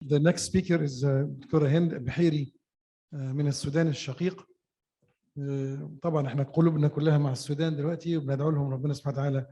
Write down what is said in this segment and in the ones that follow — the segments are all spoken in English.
The next speaker is دكتورة هند بحيري من السودان الشقيق. طبعا احنا قلوبنا كلها مع السودان دلوقتي، وبندعو لهم ربنا سبحانه وتعالى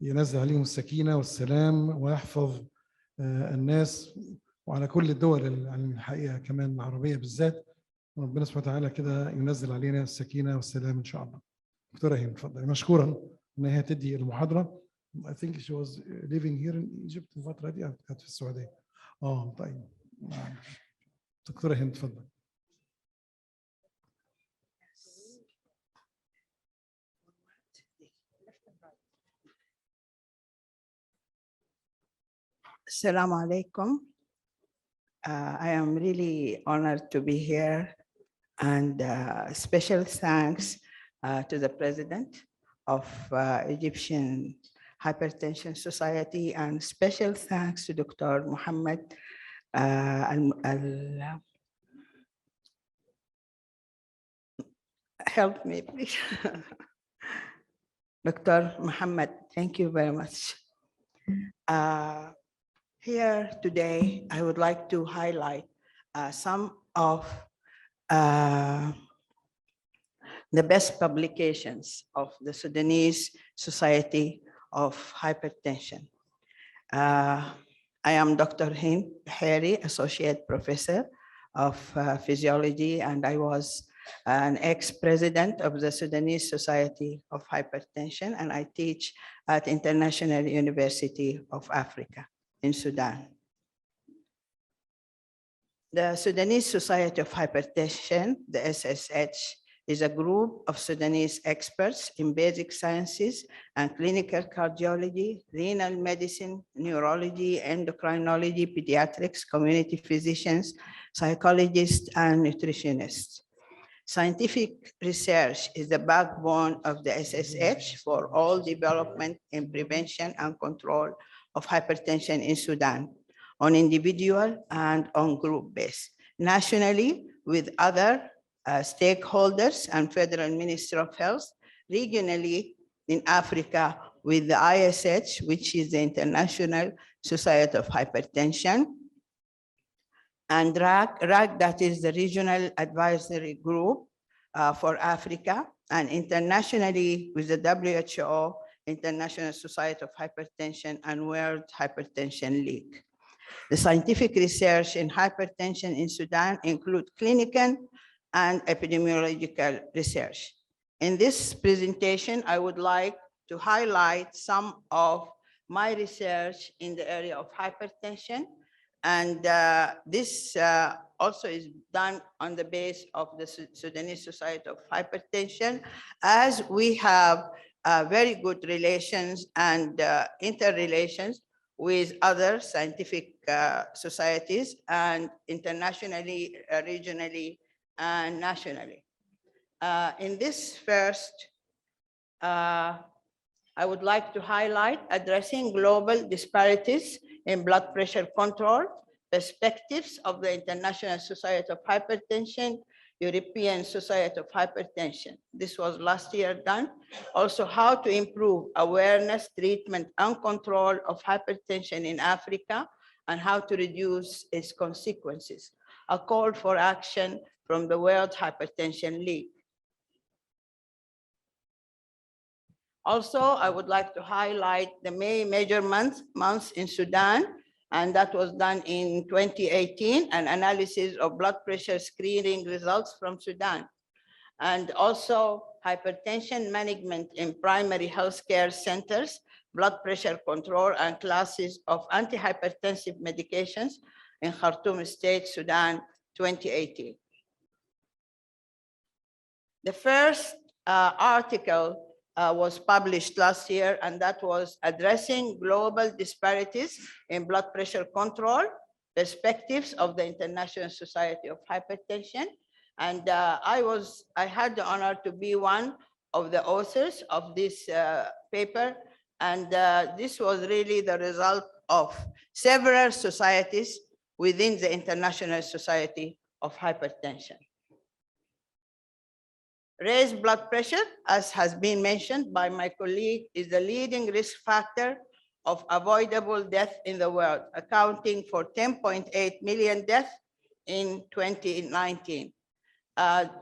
ينزل عليهم السكينة والسلام ويحفظ الناس وعلى كل الدول الحقيقة كمان العربية بالذات. ربنا سبحانه وتعالى كده ينزل علينا السكينة والسلام إن شاء الله. دكتورة هند اتفضلي، مشكورا إن هي تدي المحاضرة. I think she was living here in Egypt الفترة دي، كانت في السعودية. طيب دكتورة هند اتفضل. Assalamu alaikum. I am really honored to be here, and special thanks to the president of Egyptian Hypertension Society, and special thanks to Dr. Muhammad help me please. Dr. Muhammad, thank you very much. Here today, I would like to highlight some of the best publications of the Sudanese Society of Hypertension. I am Dr. Hend Beheiry, Associate Professor of Physiology, and I was an ex-president of the Sudanese Society of Hypertension, and I teach at International University of Africa in Sudan. The Sudanese Society of Hypertension, the SSH, is a group of Sudanese experts in basic sciences and clinical cardiology, renal medicine, neurology, endocrinology, pediatrics, community physicians, psychologists, and nutritionists. Scientific research is the backbone of the SSH for all development in prevention and control of hypertension in Sudan, on individual and on group base, nationally with other stakeholders and Federal Ministry of Health, regionally in Africa with the ISH, which is the International Society of Hypertension, and RAG, that is the Regional Advisory Group for Africa, and internationally with the WHO, International Society of Hypertension, and World Hypertension League. The scientific research in hypertension in Sudan include clinical and epidemiological research. In this presentation, I would like to highlight some of my research in the area of hypertension, and this also is done on the base of the Sudanese Society of Hypertension, as we have very good relations and interrelations with other scientific societies, and internationally, regionally, and nationally. In this first, I would like to highlight addressing global disparities in blood pressure control, perspectives of the International Society of Hypertension, European Society of Hypertension. This was last year done. Also, how to improve awareness, treatment, and control of hypertension in Africa, and how to reduce its consequences. A call for action from the World Hypertension League. Also, I would like to highlight the May major months in Sudan, and that was done in 2018, an analysis of blood pressure screening results from Sudan. And also hypertension management in primary healthcare centers, blood pressure control, and classes of antihypertensive medications in Khartoum State, Sudan, 2018. The first article was published last year, and that was addressing global disparities in blood pressure control, perspectives of the International Society of Hypertension. And I had the honor to be one of the authors of this paper. And this was really the result of several societies within the International Society of Hypertension. Raised blood pressure, as has been mentioned by my colleague, is the leading risk factor of avoidable death in the world, accounting for 10.8 million deaths in 2019.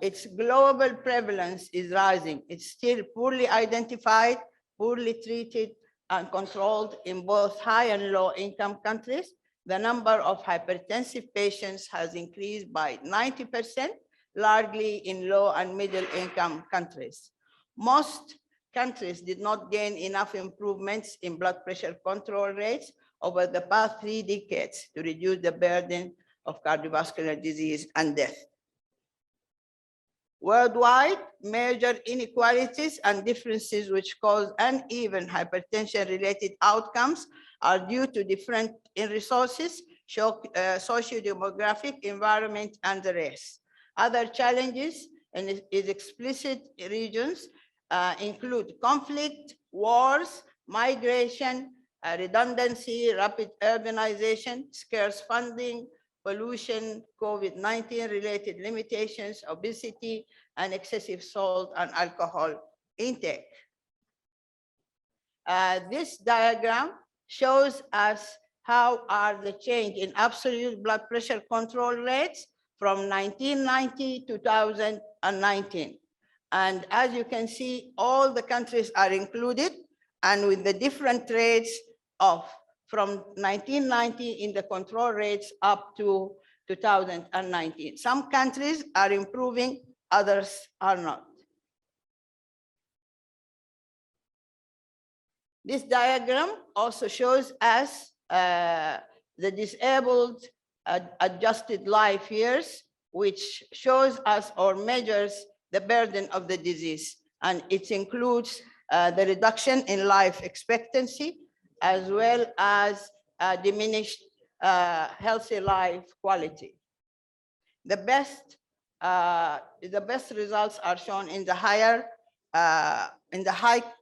Its global prevalence is rising. It's still poorly identified, poorly treated, and controlled in both high and low income countries. The number of hypertensive patients has increased by 90%, largely in low and middle income countries. Most countries did not gain enough improvements in blood pressure control rates over the past 3 decades to reduce the burden of cardiovascular disease and death. Worldwide, major inequalities and differences which cause uneven hypertension-related outcomes are due to different in resources, socio-demographic, environment, and race. Other challenges in explicit regions include conflict, wars, migration, redundancy, rapid urbanization, scarce funding, pollution, COVID-19 related limitations, obesity, and excessive salt and alcohol intake. This diagram shows us how are the change in absolute blood pressure control rates from 1990 to 2019. And as you can see, all the countries are included, and with the different rates of from 1990 in the control rates up to 2019. Some countries are improving, others are not. This diagram also shows us the disabled adjusted life years, which shows us or measures the burden of the disease. And it includes the reduction in life expectancy, as well as diminished healthy life quality. The best results are shown in the high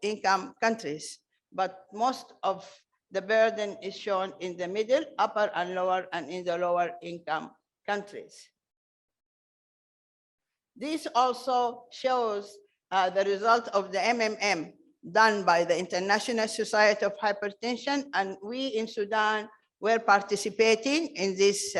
income countries, but most of the burden is shown in the middle, upper and lower, and in the lower income countries. This also shows the result of the MMM done by the International Society of Hypertension, and we in Sudan were participating in this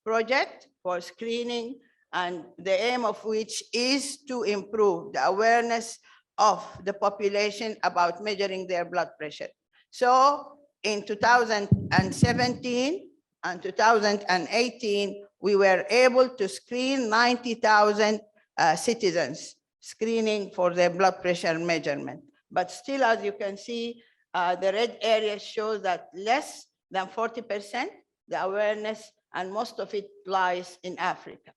project for screening, and the aim of which is to improve the awareness of the population about measuring their blood pressure. So in 2017 and 2018, we were able to screen 90,000 citizens, screening for their blood pressure measurement. But still, as you can see, the red area shows that less than 40% the awareness, and most of it lies in Africa.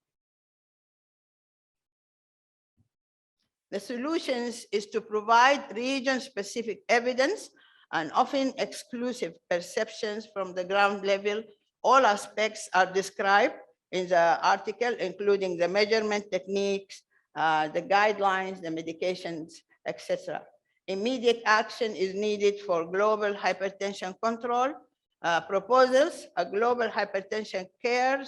The solutions is to provide region-specific evidence and often exclusive perceptions from the ground level. All aspects are described in the article, including the measurement techniques, the guidelines, the medications, etc. Immediate action is needed for global hypertension control. Proposals, a global hypertension care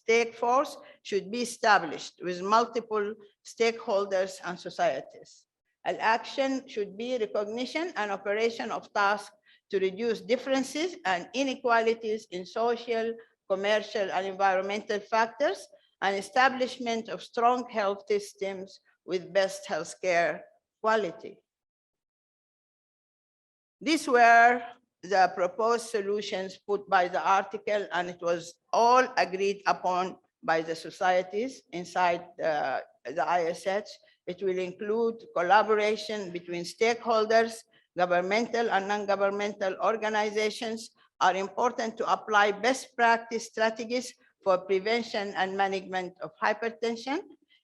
task force should be established with multiple stakeholders and societies. An action should be recognition and operation of tasks to reduce differences and inequalities in social, commercial, and environmental factors, and establishment of strong health systems with best healthcare quality. These were the proposed solutions put by the article, and it was all agreed upon by the societies inside the ISH. It will include collaboration between stakeholders, governmental and non-governmental organizations are important to apply best practice strategies for prevention and management of hypertension,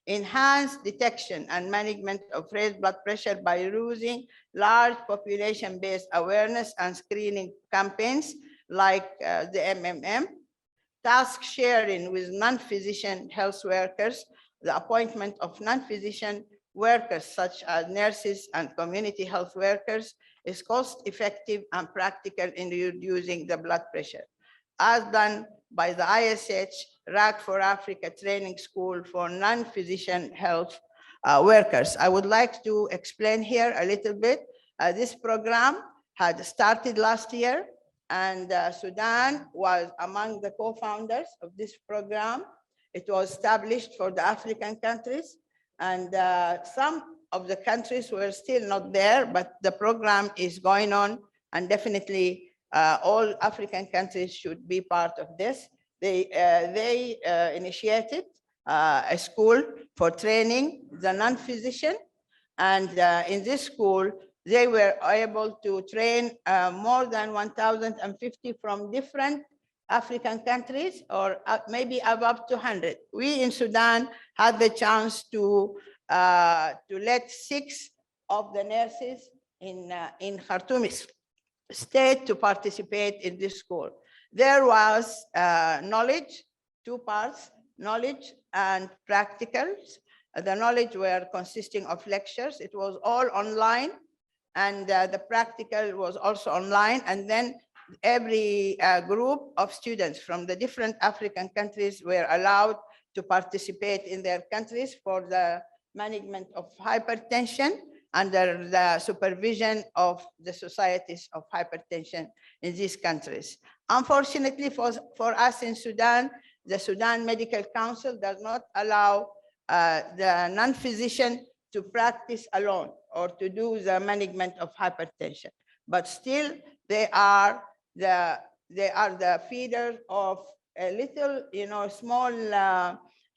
enhance detection and management of raised blood pressure by using large population-based awareness and screening campaigns like the MMM, task sharing with non-physician health workers, the appointment of non-physician workers such as nurses and community health workers is cost-effective and practical in reducing the blood pressure, as done by the ISH RAC for Africa Training School for non-physician health workers. I would like to explain here a little bit. This program had started last year, and Sudan was among the co-founders of this program. It was established for the African countries, and some of the countries were still not there, but the program is going on, and definitely all African countries should be part of this. They initiated a school for training the non-physician, and in this school, they were able to train more than 1,050 from different African countries, or maybe above 200. We in Sudan had the chance to let 6 of the nurses in Khartoum state to participate in this school. There was knowledge, 2 parts, knowledge and practicals. The knowledge were consisting of lectures. It was all online, and the practical was also online. And then every group of students from the different African countries were allowed to participate in their countries for the management of hypertension under the supervision of the societies of hypertension in these countries. Unfortunately for us in Sudan, the Sudan Medical Council does not allow the non-physician to practice alone or to do the management of hypertension. But still, they are the feeder of a little, small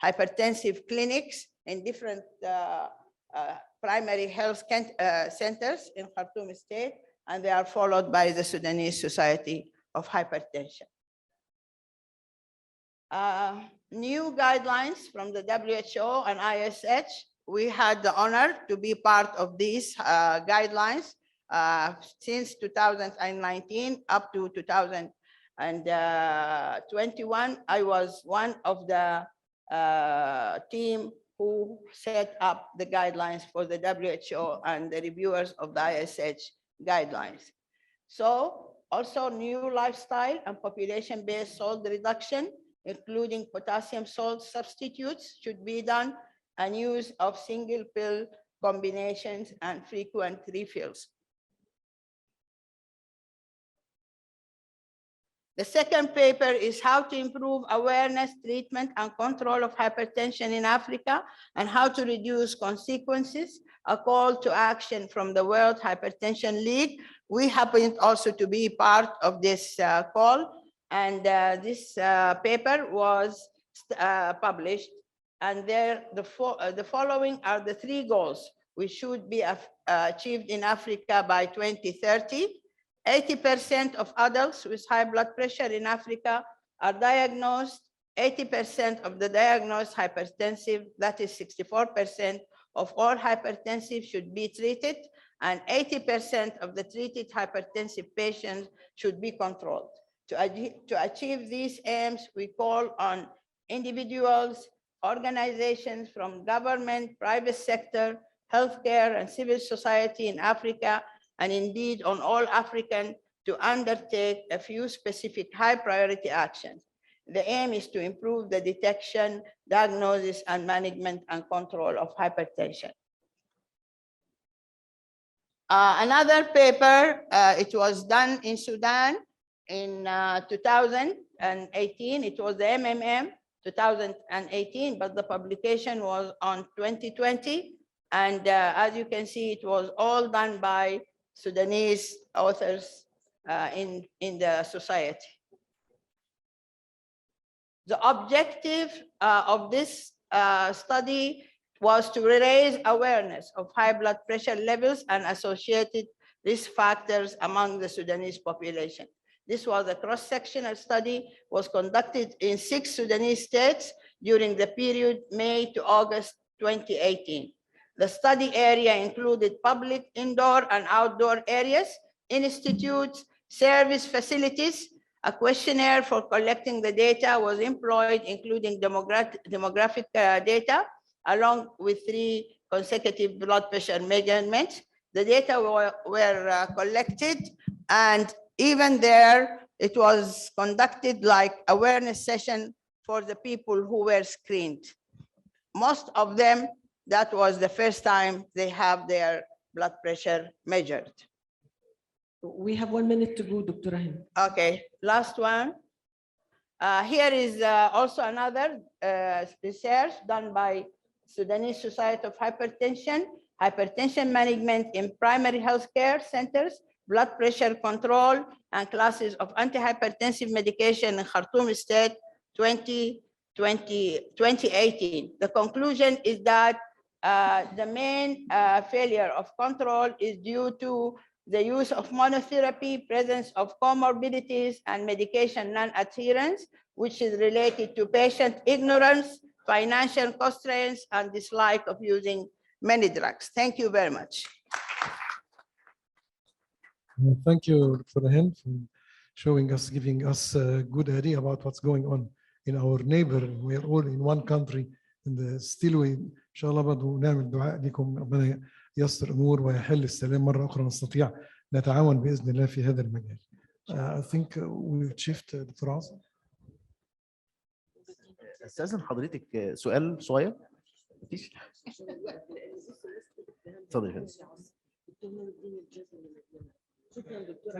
hypertensive clinics in different primary health centers in Khartoum state, and they are followed by the Sudanese Society of Hypertension. New guidelines from the WHO and ISH. We had the honor to be part of these guidelines since 2019 up to 2021. I was one of the team who set up the guidelines for the WHO and the reviewers of the ISH guidelines. So also new lifestyle and population-based salt reduction, including potassium salt substitutes, should be done, and use of single pill combinations and frequent refills. The second paper is how to improve awareness, treatment, and control of hypertension in Africa, and how to reduce consequences, a call to action from the World Hypertension League. We happened also to be part of this call, and this paper was published, and there the following are the 3 goals which should be achieved in Africa by 2030. 80% of adults with high blood pressure in Africa are diagnosed. 80% of the diagnosed hypertensive, that is 64% of all hypertensive, should be treated, and 80% of the treated hypertensive patients should be controlled. To achieve these aims, we call on individuals, organizations from government, private sector, healthcare, and civil society in Africa, and indeed on all Africans, to undertake a few specific high priority actions. The aim is to improve the detection, diagnosis, and management and control of hypertension. Another paper, it was done in Sudan in 2018. It was the MMM 2018, but the publication was on 2020. And as you can see, it was all done by Sudanese authors in the society. The objective of this study was to raise awareness of high blood pressure levels and associated risk factors among the Sudanese population. This was a cross-sectional study, was conducted in 6 Sudanese states during the period May to August 2018. The study area included public, indoor, and outdoor areas, institutes, service facilities. A questionnaire for collecting the data was employed, including demographic data, along with 3 consecutive blood pressure measurements. The data were collected, and even there, it was conducted like awareness session for the people who were screened. Most of them, that was the first time they have their blood pressure measured. We have 1 minute to go, Dr. Hend. Okay, last one. Here is also another research done by Sudanese Society of Hypertension, hypertension management in primary healthcare centers, blood pressure control, and classes of antihypertensive medication in Khartoum State 2018. The conclusion is that the main failure of control is due to the use of monotherapy, presence of comorbidities, and medication non-adherence, which is related to patient ignorance, financial constraints, and dislike of using many drugs. Thank you very much. Thank you, Dr. Hend, for showing us, giving us a good idea about what's going on in our neighbor. We are all in one country, and still we, إن شاء الله برضه نعمل دعاء لكم ربنا ييسر أمور ويحل السلام مرة أخرى نستطيع نتعاون بإذن الله في هذا المجال. I think we shift Dr. عاصم. استاذن حضرتك سؤال صغير. مفيش. اتفضل يا فندم. شكرا دكتور.